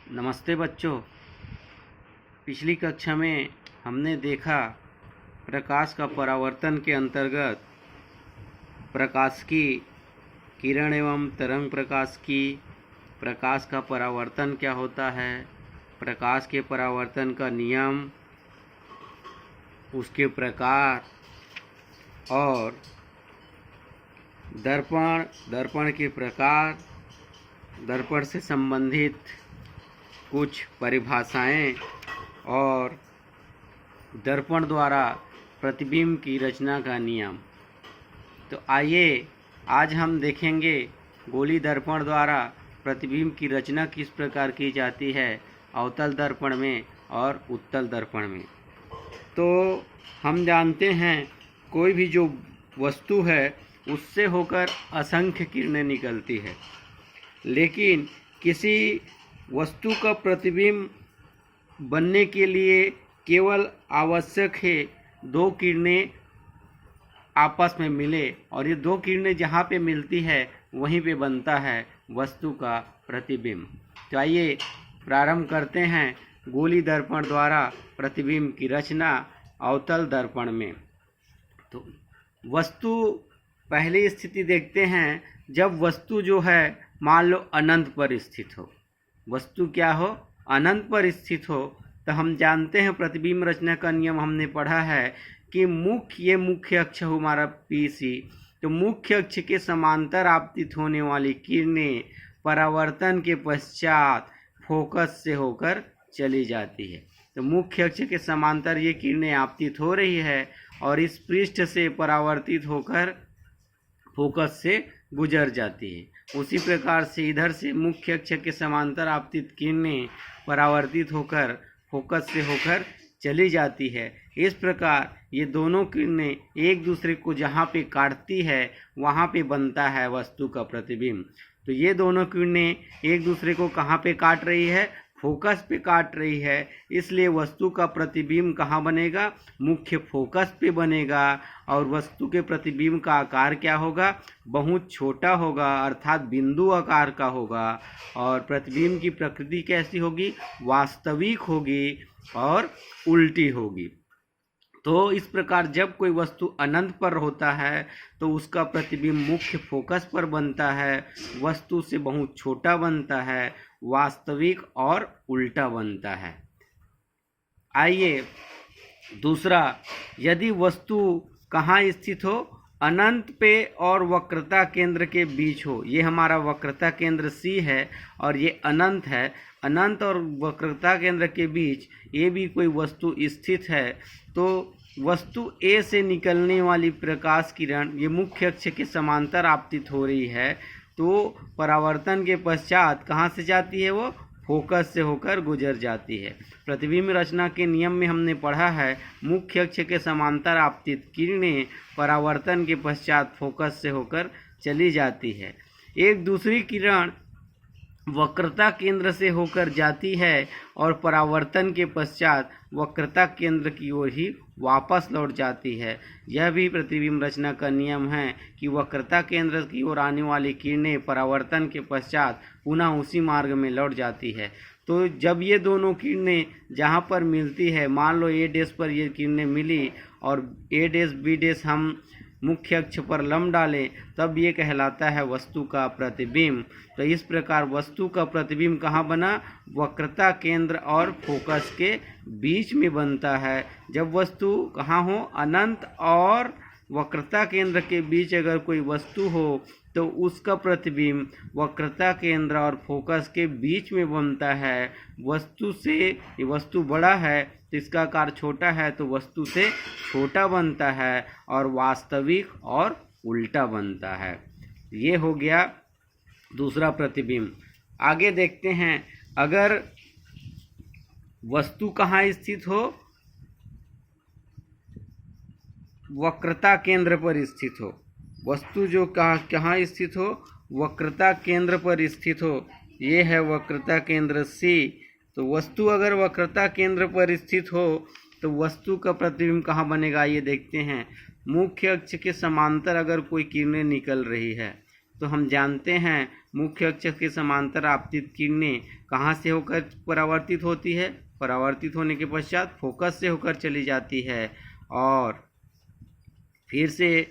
नमस्ते बच्चों। पिछली कक्षा में हमने देखा प्रकाश का परावर्तन के अंतर्गत प्रकाश की किरण एवं तरंग प्रकाश का परावर्तन क्या होता है, प्रकाश के परावर्तन का नियम, उसके प्रकार और दर्पण के प्रकार, दर्पण से संबंधित कुछ परिभाषाएं और दर्पण द्वारा प्रतिबिंब की रचना का नियम। तो आइए आज हम देखेंगे गोली दर्पण द्वारा प्रतिबिंब की रचना किस प्रकार की जाती है अवतल दर्पण में और उत्तल दर्पण में। तो हम जानते हैं कोई भी जो वस्तु है उससे होकर असंख्य किरणें निकलती है, लेकिन किसी वस्तु का प्रतिबिंब बनने के लिए केवल आवश्यक है दो किरणें आपस में मिले, और ये दो किरणें जहाँ पे मिलती है वहीं पे बनता है वस्तु का प्रतिबिंब। तो आइए प्रारंभ करते हैं गोली दर्पण द्वारा प्रतिबिंब की रचना अवतल दर्पण में। तो वस्तु पहली स्थिति देखते हैं, जब वस्तु जो है मान लो अनंत पर स्थित हो। वस्तु क्या हो? अनंत पर स्थित हो। तो हम जानते हैं प्रतिबिंब रचना का नियम हमने पढ़ा है कि मुख्य अक्ष हो हमारा PC। तो मुख्य अक्ष के समांतर आपतित होने वाली किरणें परावर्तन के पश्चात फोकस से होकर चली जाती है। तो मुख्य अक्ष के समांतर ये किरणें आपतित हो रही है और इस पृष्ठ से परावर्तित होकर फोकस से गुजर जाती है। उसी प्रकार से इधर से मुख्य अक्ष के समांतर आपतित किरणें परावर्तित होकर फोकस से होकर चली जाती है। इस प्रकार ये दोनों किरणें एक दूसरे को जहाँ पे काटती है वहाँ पे बनता है वस्तु का प्रतिबिंब। तो ये दोनों किरणें एक दूसरे को कहाँ पे काट रही है? फोकस पे काट रही है। इसलिए वस्तु का प्रतिबिंब कहाँ बनेगा? मुख्य फोकस पे बनेगा। और वस्तु के प्रतिबिंब का आकार क्या होगा? बहुत छोटा होगा, अर्थात बिंदु आकार का होगा। और प्रतिबिंब की प्रकृति कैसी होगी? वास्तविक होगी और उल्टी होगी। तो इस प्रकार जब कोई वस्तु अनंत पर होता है तो उसका प्रतिबिंब मुख्य फोकस पर बनता है, वस्तु से बहुत छोटा बनता है, वास्तविक और उल्टा बनता है। आइए दूसरा, यदि वस्तु कहाँ स्थित हो? अनंत पे और वक्रता केंद्र के बीच हो। ये हमारा वक्रता केंद्र C है और ये अनंत है। अनंत और वक्रता केंद्र के बीच ये भी कोई वस्तु स्थित है। तो वस्तु A से निकलने वाली प्रकाश किरण ये मुख्य अक्ष के समांतर आपतित हो रही है। तो परावर्तन के पश्चात कहाँ से जाती है? वो फोकस से होकर गुजर जाती है। प्रतिबिंब रचना के नियम में हमने पढ़ा है मुख्य अक्ष के समांतर आपतित किरणें परावर्तन के पश्चात फोकस से होकर चली जाती है। एक दूसरी किरण वक्रता केंद्र से होकर जाती है और परावर्तन के पश्चात वक्रता केंद्र की ओर ही वापस लौट जाती है। यह भी प्रतिबिंब रचना का नियम है कि वक्रता केंद्र की ओर आने वाली किरणें परावर्तन के पश्चात पुनः उसी मार्ग में लौट जाती है। तो जब ये दोनों किरणें जहाँ पर मिलती है, मान लो A' पर ये किरणें मिली और A' B' हम मुख्य अक्ष पर लंब डालें, तब ये कहलाता है वस्तु का प्रतिबिंब। तो इस प्रकार वस्तु का प्रतिबिंब कहाँ बना? वक्रता केंद्र और फोकस के बीच में बनता है। जब वस्तु कहाँ हो? अनंत और वक्रता केंद्र के बीच अगर कोई वस्तु हो तो उसका प्रतिबिंब वक्रता केंद्र और फोकस के बीच में बनता है। वस्तु से ये वस्तु बड़ा है तो इसका आकार छोटा है, तो वस्तु से छोटा बनता है और वास्तविक और उल्टा बनता है। ये हो गया दूसरा प्रतिबिंब। आगे देखते हैं, अगर वस्तु कहाँ स्थित हो? वक्रता केंद्र पर स्थित हो। वस्तु जो कहाँ स्थित हो? वक्रता केंद्र पर स्थित हो। ये है वक्रता केंद्र C। तो वस्तु अगर वक्रता केंद्र पर स्थित हो तो वस्तु का प्रतिबिंब कहाँ बनेगा? ये देखते हैं। मुख्य अक्ष के समांतर अगर कोई किरणें निकल रही है तो हम जानते हैं मुख्य अक्ष के समांतर आपतित किरणें कहाँ से होकर परावर्तित होती है? परावर्तित होने के पश्चात फोकस से होकर चली जाती है और फिर से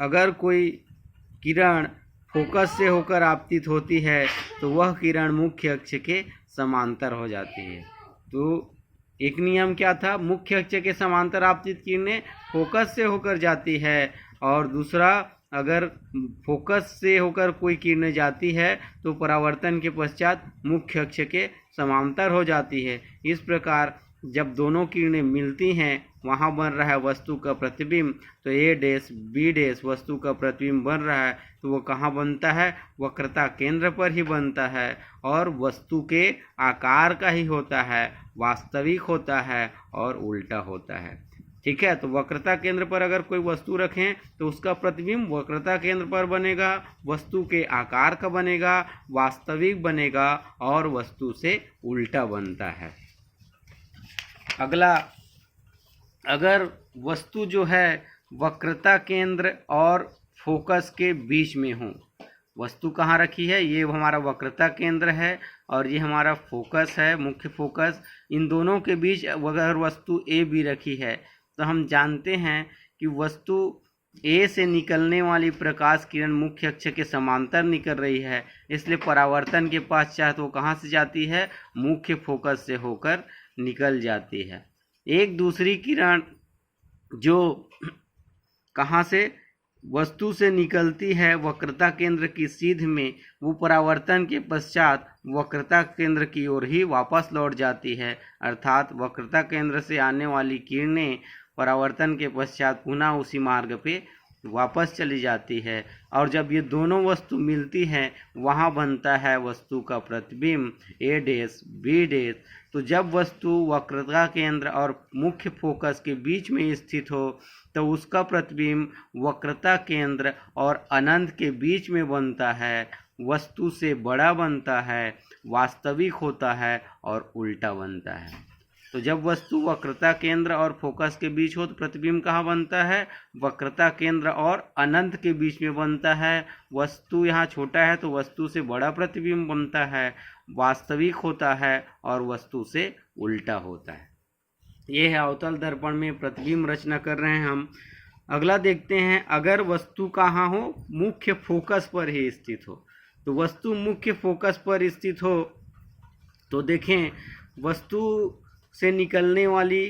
अगर कोई किरण फोकस से होकर आपतित होती है तो वह किरण मुख्य अक्ष के समांतर हो जाती है। तो एक नियम क्या था? मुख्य अक्ष के समांतर आपतित किरणें फोकस से होकर जाती है, और दूसरा, अगर फोकस से होकर कोई किरणें जाती है तो परावर्तन के पश्चात मुख्य अक्ष के समांतर हो जाती है। इस प्रकार जब दोनों किरणें मिलती हैं वहाँ बन रहा है वस्तु का प्रतिबिंब। तो ए डैश बी डैश वस्तु का प्रतिबिंब बन रहा है, तो वो कहाँ बनता है? वक्रता केंद्र पर ही बनता है और वस्तु के आकार का ही होता है, वास्तविक होता है और उल्टा होता है। ठीक है, तो वक्रता केंद्र पर अगर कोई वस्तु रखें तो उसका प्रतिबिंब वक्रता केंद्र पर बनेगा, वस्तु के आकार का बनेगा, वास्तविक बनेगा और वस्तु से उल्टा बनता है। अगला, अगर वस्तु जो है वक्रता केंद्र और फोकस के बीच में हो, वस्तु कहाँ रखी है? ये हमारा वक्रता केंद्र है और ये हमारा फोकस है, मुख्य फोकस। इन दोनों के बीच अगर वस्तु ए बी रखी है तो हम जानते हैं कि वस्तु ए से निकलने वाली प्रकाश किरण मुख्य अक्ष के समांतर निकल रही है, इसलिए परावर्तन के पश्चात वो कहाँ से जाती है? मुख्य फोकस से होकर निकल जाती है। एक दूसरी किरण जो कहाँ से? वस्तु से निकलती है वक्रता केंद्र की सीध में, वो परावर्तन के पश्चात वक्रता केंद्र की ओर ही वापस लौट जाती है। अर्थात वक्रता केंद्र से आने वाली किरणें परावर्तन के पश्चात पुनः उसी मार्ग पे वापस चली जाती है, और जब ये दोनों वस्तु मिलती हैं वहाँ बनता है वस्तु का प्रतिबिंब ए डैश बी डैश। तो जब वस्तु वक्रता केंद्र और मुख्य फोकस के बीच में स्थित हो तो उसका प्रतिबिंब वक्रता केंद्र और अनंत के बीच में बनता है, वस्तु से बड़ा बनता है, वास्तविक होता है और उल्टा बनता है। तो जब वस्तु वक्रता केंद्र और फोकस के बीच हो तो प्रतिबिंब कहाँ बनता है? वक्रता केंद्र और अनंत के बीच में बनता है। वस्तु यहाँ छोटा है तो वस्तु से बड़ा प्रतिबिंब बनता है, वास्तविक होता है और वस्तु से उल्टा होता है। ये है अवतल दर्पण में प्रतिबिंब रचना कर रहे हैं हम। अगला देखते हैं, अगर वस्तु कहाँ हो? मुख्य फोकस पर ही स्थित हो। तो वस्तु मुख्य फोकस पर स्थित हो तो देखें, वस्तु से निकलने वाली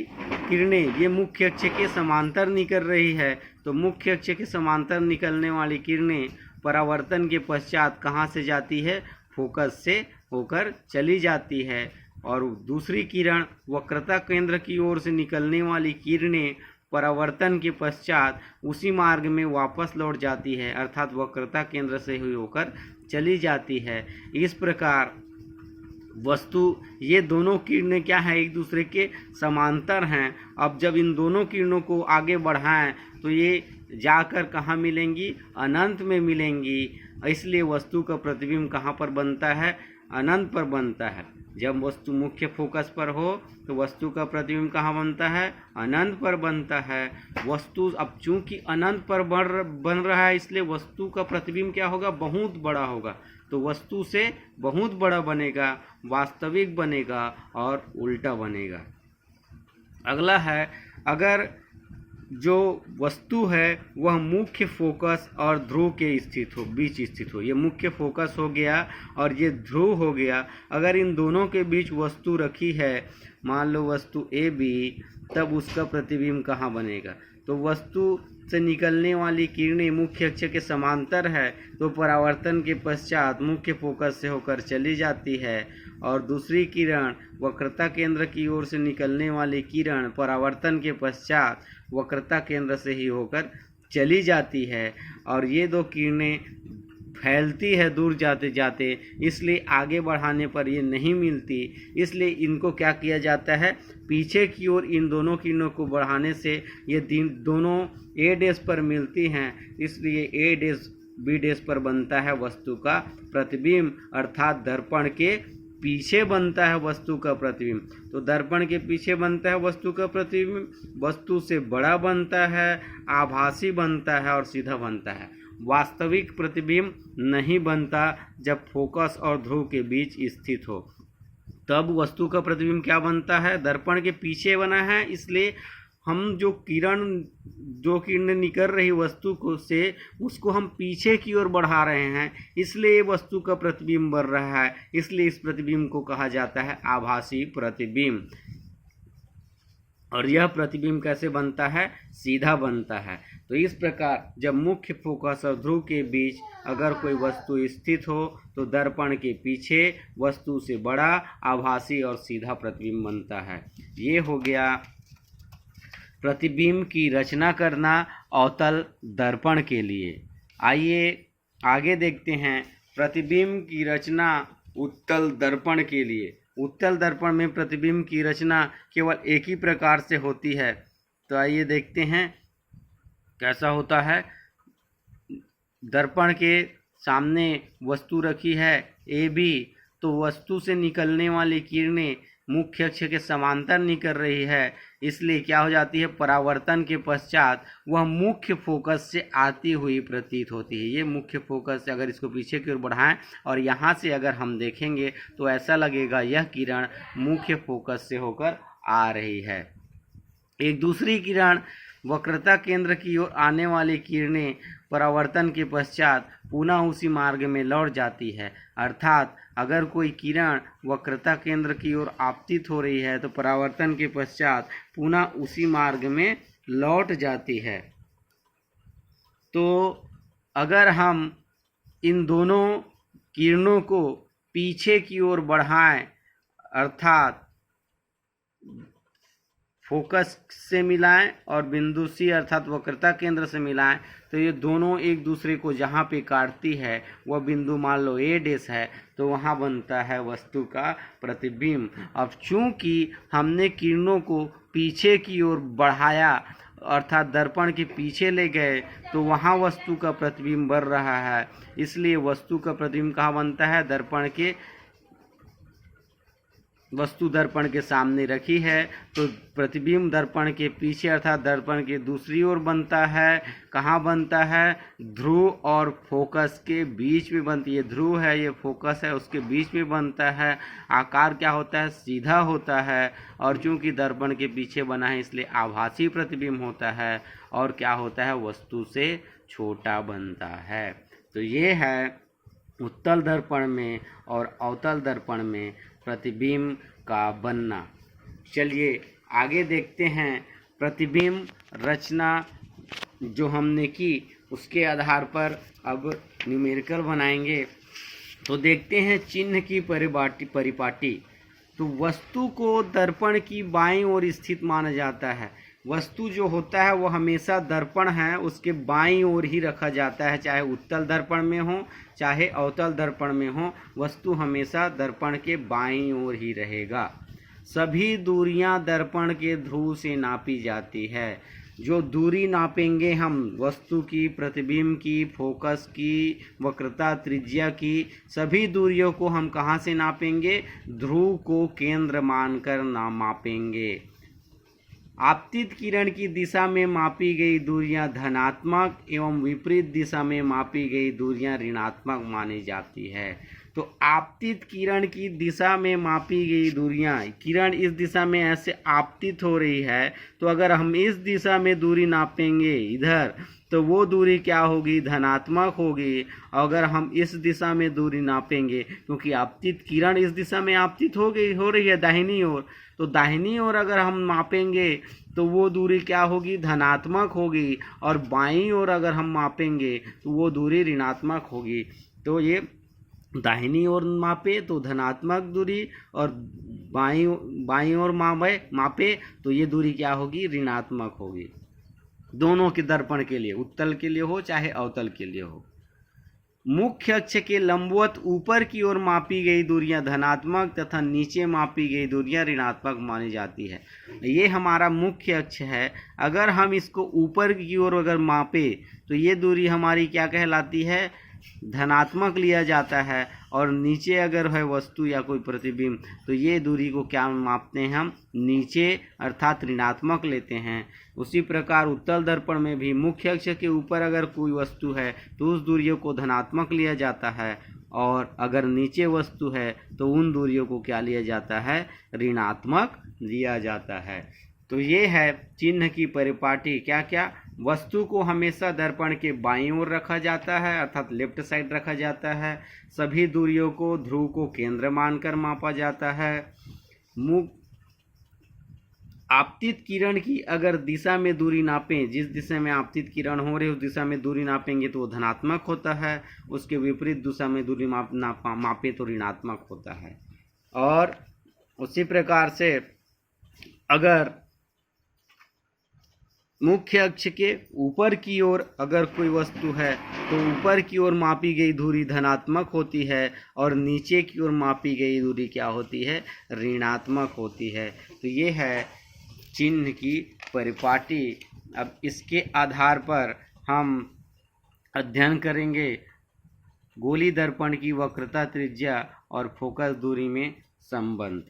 किरणें ये मुख्य अक्ष के समांतर निकल रही है, तो मुख्य अक्ष के समांतर निकलने वाली किरणें परावर्तन के पश्चात कहाँ से जाती है? फोकस से होकर चली जाती है, और दूसरी किरण वक्रता केंद्र की ओर से निकलने वाली किरणें परावर्तन के पश्चात उसी मार्ग में वापस लौट जाती है, अर्थात वक्रता केंद्र से ही होकर चली जाती है। इस प्रकार वस्तु, ये दोनों किरणें क्या हैं? एक दूसरे के समांतर हैं। अब जब इन दोनों किरणों को आगे बढ़ाएं तो ये जाकर कहाँ मिलेंगी? अनंत में मिलेंगी। इसलिए वस्तु का प्रतिबिंब कहाँ पर बनता है? अनंत पर बनता है। जब वस्तु मुख्य फोकस पर हो तो वस्तु का प्रतिबिंब कहाँ बनता है? अनंत पर बनता है। वस्तु अब चूंकि अनंत पर बन रहा है, इसलिए वस्तु का प्रतिबिंब क्या होगा? बहुत बड़ा होगा। तो वस्तु से बहुत बड़ा बनेगा, वास्तविक बनेगा और उल्टा बनेगा। अगला है, अगर जो वस्तु है वह मुख्य फोकस और ध्रुव के स्थित हो, बीच स्थित हो। ये मुख्य फोकस हो गया और ये ध्रुव हो गया। अगर इन दोनों के बीच वस्तु रखी है, मान लो वस्तु ए बी, तब उसका प्रतिबिंब कहाँ बनेगा? तो वस्तु से निकलने वाली किरणें मुख्य अक्ष के समांतर है, तो परावर्तन के पश्चात मुख्य फोकस से होकर चली जाती है, और दूसरी किरण वक्रता केंद्र की ओर से निकलने वाली किरण परावर्तन के पश्चात वक्रता केंद्र से ही होकर चली जाती है, और ये दो किरणें फैलती है दूर जाते जाते, इसलिए आगे बढ़ाने पर ये नहीं मिलती। इसलिए इनको क्या किया जाता है? पीछे की ओर इन दोनों किरणों को बढ़ाने से ये दोनों ए डैश पर मिलती हैं, इसलिए ए डैश बी डैश पर बनता है वस्तु का प्रतिबिंब, अर्थात दर्पण के पीछे बनता है वस्तु का प्रतिबिंब। तो दर्पण के पीछे बनता है वस्तु का प्रतिबिंब, वस्तु से बड़ा बनता है, आभासी बनता है और सीधा बनता है। वास्तविक प्रतिबिंब नहीं बनता जब फोकस और ध्रुव के बीच स्थित हो। तब वस्तु का प्रतिबिंब क्या बनता है? दर्पण के पीछे बना है, इसलिए हम जो किरण निकल रही वस्तु को से उसको हम पीछे की ओर बढ़ा रहे हैं, इसलिए वस्तु का प्रतिबिंब बन रहा है। इसलिए इस प्रतिबिंब को कहा जाता है आभासी प्रतिबिंब। और यह प्रतिबिंब कैसे बनता है? सीधा बनता है। तो इस प्रकार जब मुख्य फोकस और ध्रुव के बीच अगर कोई वस्तु स्थित हो तो दर्पण के पीछे वस्तु से बड़ा आभासी और सीधा प्रतिबिंब बनता है। ये हो गया प्रतिबिंब की रचना करना अवतल दर्पण के लिए। आइए आगे देखते हैं प्रतिबिंब की रचना उत्तल दर्पण के लिए। उत्तल दर्पण में प्रतिबिंब की रचना केवल एक ही प्रकार से होती है। तो आइए देखते हैं कैसा होता है। दर्पण के सामने वस्तु रखी है AB, तो वस्तु से निकलने वाली किरणें मुख्य अक्ष के समांतर निकल रही है, इसलिए क्या हो जाती है? परावर्तन के पश्चात वह मुख्य फोकस से आती हुई प्रतीत होती है। ये मुख्य फोकस से अगर इसको पीछे की ओर बढ़ाएं और यहाँ से अगर हम देखेंगे तो ऐसा लगेगा यह किरण मुख्य फोकस से होकर आ रही है। एक दूसरी किरण वक्रता केंद्र की ओर आने वाली किरणें परावर्तन के पश्चात पुनः उसी मार्ग में लौट जाती है। अर्थात अगर कोई किरण वक्रता केंद्र की ओर आपतित हो रही है तो परावर्तन के पश्चात पुनः उसी मार्ग में लौट जाती है। तो अगर हम इन दोनों किरणों को पीछे की ओर बढ़ाएं, अर्थात फोकस से मिलाएं और बिंदु C अर्थात वक्रता केंद्र से मिलाएं, तो ये दोनों एक दूसरे को जहाँ पे काटती है वह बिंदु मान लो A' है, तो वहाँ बनता है वस्तु का प्रतिबिंब। अब चूंकि हमने किरणों को पीछे की ओर बढ़ाया अर्थात दर्पण के पीछे ले गए तो वहाँ वस्तु का प्रतिबिंब बन रहा है, इसलिए वस्तु का प्रतिबिंब कहाँ बनता है? दर्पण के वस्तु दर्पण के सामने रखी है तो प्रतिबिंब दर्पण के पीछे अर्थात दर्पण के दूसरी ओर बनता है। कहाँ बनता है? ध्रुव और फोकस के बीच में बनती है। ध्रुव है, ये फोकस है, उसके बीच में बनता है। आकार क्या होता है? सीधा होता है। और चूंकि दर्पण के पीछे बना है इसलिए आभासी प्रतिबिंब होता है। और क्या होता है? वस्तु से छोटा बनता है। तो ये है उत्तल दर्पण में और अवतल दर्पण में प्रतिबिंब का बनना। चलिए आगे देखते हैं प्रतिबिंब रचना जो हमने की उसके आधार पर अब न्यूमेरिकल बनाएंगे। तो देखते हैं चिन्ह की परिपाटी। तो वस्तु को दर्पण की बाईं ओर स्थित माना जाता है। वस्तु जो होता है वो हमेशा दर्पण है उसके बाईं ओर ही रखा जाता है, चाहे उत्तल दर्पण में हो चाहे अवतल दर्पण में हो, वस्तु हमेशा दर्पण के बाईं ओर ही रहेगा। सभी दूरियां दर्पण के ध्रुव से नापी जाती है। जो दूरी नापेंगे हम वस्तु की, प्रतिबिंब की, फोकस की, वक्रता, त्रिज्या की, सभी दूरियों को हम कहाँ से नापेंगे? ध्रुव को केंद्र मानकर मापेंगे। आपतित किरण की दिशा में मापी गई दूरियां धनात्मक एवं विपरीत दिशा में मापी गई दूरियां ऋणात्मक मानी जाती है। तो आपतित किरण की दिशा में मापी गई दूरियां, किरण इस दिशा में ऐसे आपतित हो रही है तो अगर हम इस दिशा में दूरी नापेंगे इधर तो वो दूरी क्या होगी? धनात्मक होगी। अगर हम इस दिशा में दूरी नापेंगे क्योंकि आपतित किरण इस दिशा में आपतित हो रही है दाहिनी ओर, तो दाहिनी ओर अगर हम मापेंगे तो वो दूरी क्या होगी? धनात्मक होगी। और बाईं ओर अगर हम मापेंगे तो वो दूरी ऋणात्मक होगी। तो ये दाहिनी ओर मापे तो धनात्मक दूरी और बाईं ओर मापे तो ये दूरी क्या होगी? ऋणात्मक होगी। दोनों के दर्पण के लिए, उत्तल के लिए हो चाहे अवतल के लिए हो। मुख्य अक्ष के लंबवत ऊपर की ओर मापी गई दूरियां धनात्मक तथा नीचे मापी गई दूरियां ऋणात्मक मानी जाती है। ये हमारा मुख्य अक्ष है। अगर हम इसको ऊपर की ओर अगर मापे तो ये दूरी हमारी क्या कहलाती है? धनात्मक लिया जाता है। और नीचे अगर है वस्तु या कोई प्रतिबिंब तो ये दूरी को क्या मापते हैं हम, नीचे अर्थात ऋणात्मक लेते हैं। उसी प्रकार उत्तल दर्पण में भी मुख्य अक्ष के ऊपर अगर कोई वस्तु है तो उस दूरियों को धनात्मक लिया जाता है, और अगर नीचे वस्तु है तो उन दूरियों को क्या लिया जाता है, ऋणात्मक लिया जाता है। तो ये है चिन्ह की परिपाटी। क्या क्या, वस्तु को हमेशा दर्पण के बाईं ओर रखा जाता है अर्थात लेफ्ट साइड रखा जाता है। सभी दूरियों को ध्रुव को केंद्र मानकर मापा जाता है। आपतित किरण की अगर दिशा में दूरी नापें, जिस दिशा में आपतित किरण हो रही उस दिशा में दूरी नापेंगे तो वो धनात्मक होता है, उसके विपरीत दिशा में दूरी मापे तो ऋणात्मक होता है। और उसी प्रकार से अगर मुख्य अक्ष के ऊपर की ओर अगर कोई वस्तु है तो ऊपर की ओर मापी गई दूरी धनात्मक होती है और नीचे की ओर मापी गई दूरी क्या होती है, ऋणात्मक होती है। तो ये है चिन्ह की परिपाटी। अब इसके आधार पर हम अध्ययन करेंगे गोली दर्पण की वक्रता, त्रिज्या और फोकस दूरी में संबंध।